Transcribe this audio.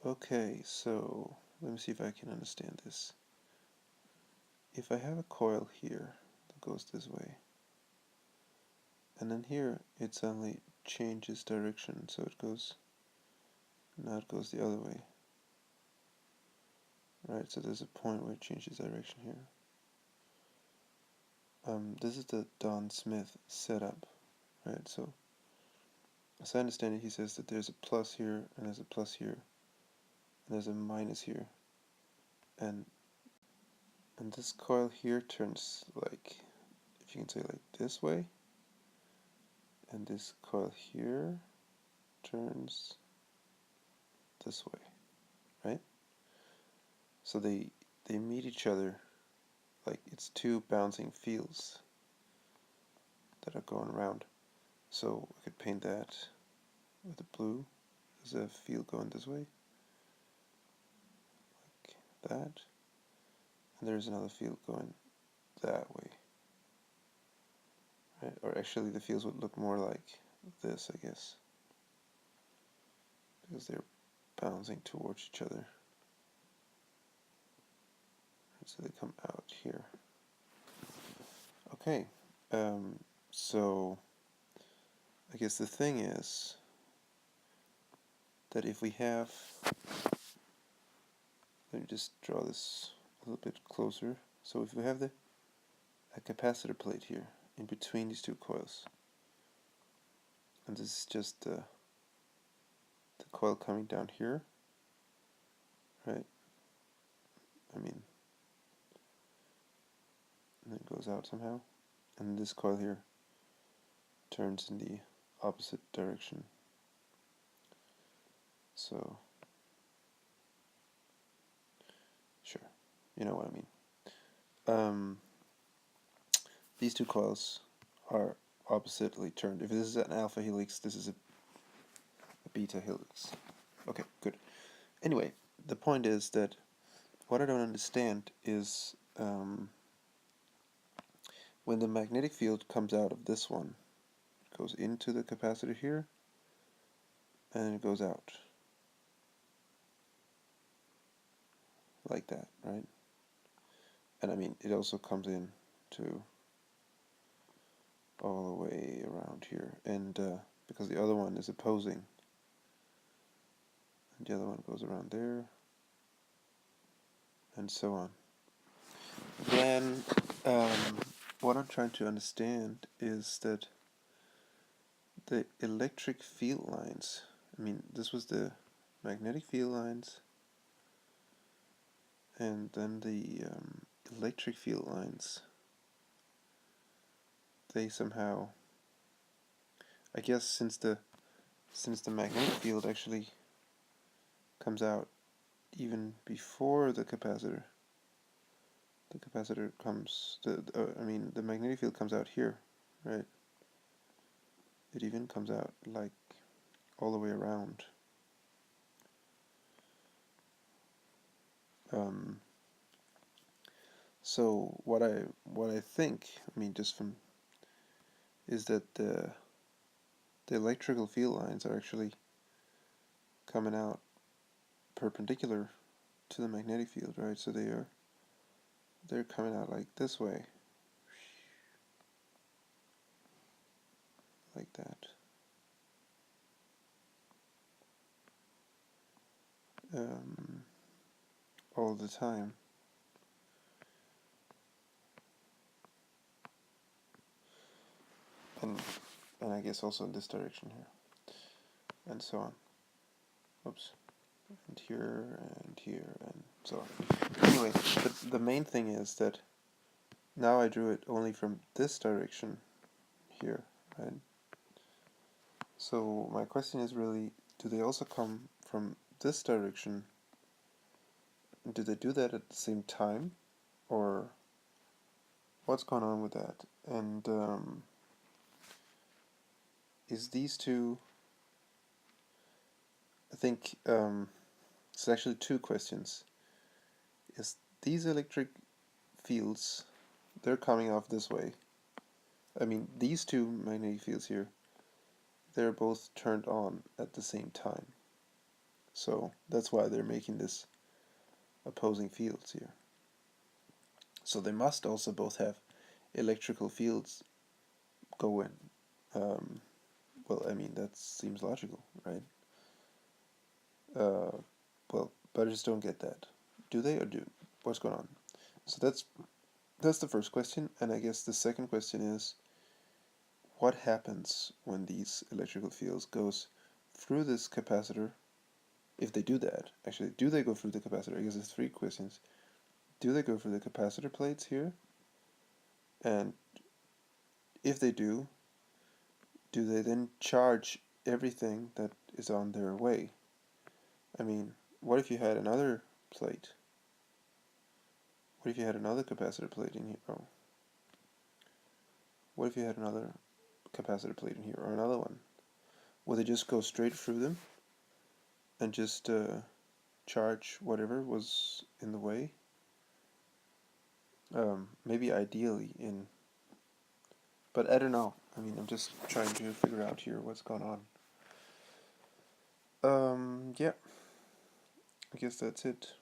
Okay, so let me see if I can understand this. If I have a coil here that goes this way, and then here it suddenly changes direction, so now it goes the other way. Right, so there's a point where it changes direction here. This is the Don Smith setup, right? So, as I understand it, he says that there's a plus here, and there's a plus here, and there's a minus here, and this coil here turns like, if you can say like this way, and this coil here turns this way, right? So they meet each other like it's two bouncing fields that are going around. So I could paint that with the blue as a field going this way, like that, and there's another field going that way, right? Or actually the fields would look more like this, I guess, because they're bouncing towards each other. So they come out here. Okay, so I guess the thing is that if we have, let me just draw this a little bit closer. So if we have a capacitor plate here in between these two coils, and this is just the coil coming down here, right? I mean, and then it goes out somehow, and this coil here turns in the opposite direction. So, sure, you know what I mean. These two coils are oppositely turned. If this is an alpha helix, this is a beta helix. Okay, good. Anyway, the point is that what I don't understand is when the magnetic field comes out of this one, it goes into the capacitor here, and it goes out. Like that, right? And I mean, it also comes in to all the way around here, and because the other one is opposing, and the other one goes around there, and so on. Then, what I'm trying to understand is that the electric field lines, I mean, this was the magnetic field lines, and then the electric field lines, they somehow, I guess since the magnetic field actually comes out even before the capacitor comes, I mean, the magnetic field comes out here, right? It even comes out like all the way around. So what I think, I mean, just from, is that the electrical field lines are actually coming out perpendicular to the magnetic field, right? So they're coming out like this way, like that. All the time. And I guess also in this direction here, and so on. Oops. And here, and so on. Anyway, but the main thing is that now I drew it only from this direction here, right? So my question is really, do they also come from this direction? Do they do that at the same time? Or what's going on with that? And is these two, I think it's actually two questions. Is these electric fields, they're coming off this way. I mean, these two magnetic fields here, they're both turned on at the same time. So that's why they're making this opposing fields here. So they must also both have electrical fields going. Well, I mean, that seems logical, right? Uh, well, but I just don't get that. Do they, or do what's going on? So that's the first question, and I guess the second question is, what happens when these electrical fields goes through this capacitor? If they do that, actually, do they go through the capacitor? I guess there's three questions. Do they go through the capacitor plates here? And if they do they then charge everything that is on their way? I mean, what if you had another plate? What if you had another capacitor plate in here? Oh, what if you had another capacitor plate in here, or another one? Would they just go straight through them and just charge whatever was in the way? Maybe ideally in, but I don't know. I mean, I'm just trying to figure out here what's going on. Yeah, I guess that's it.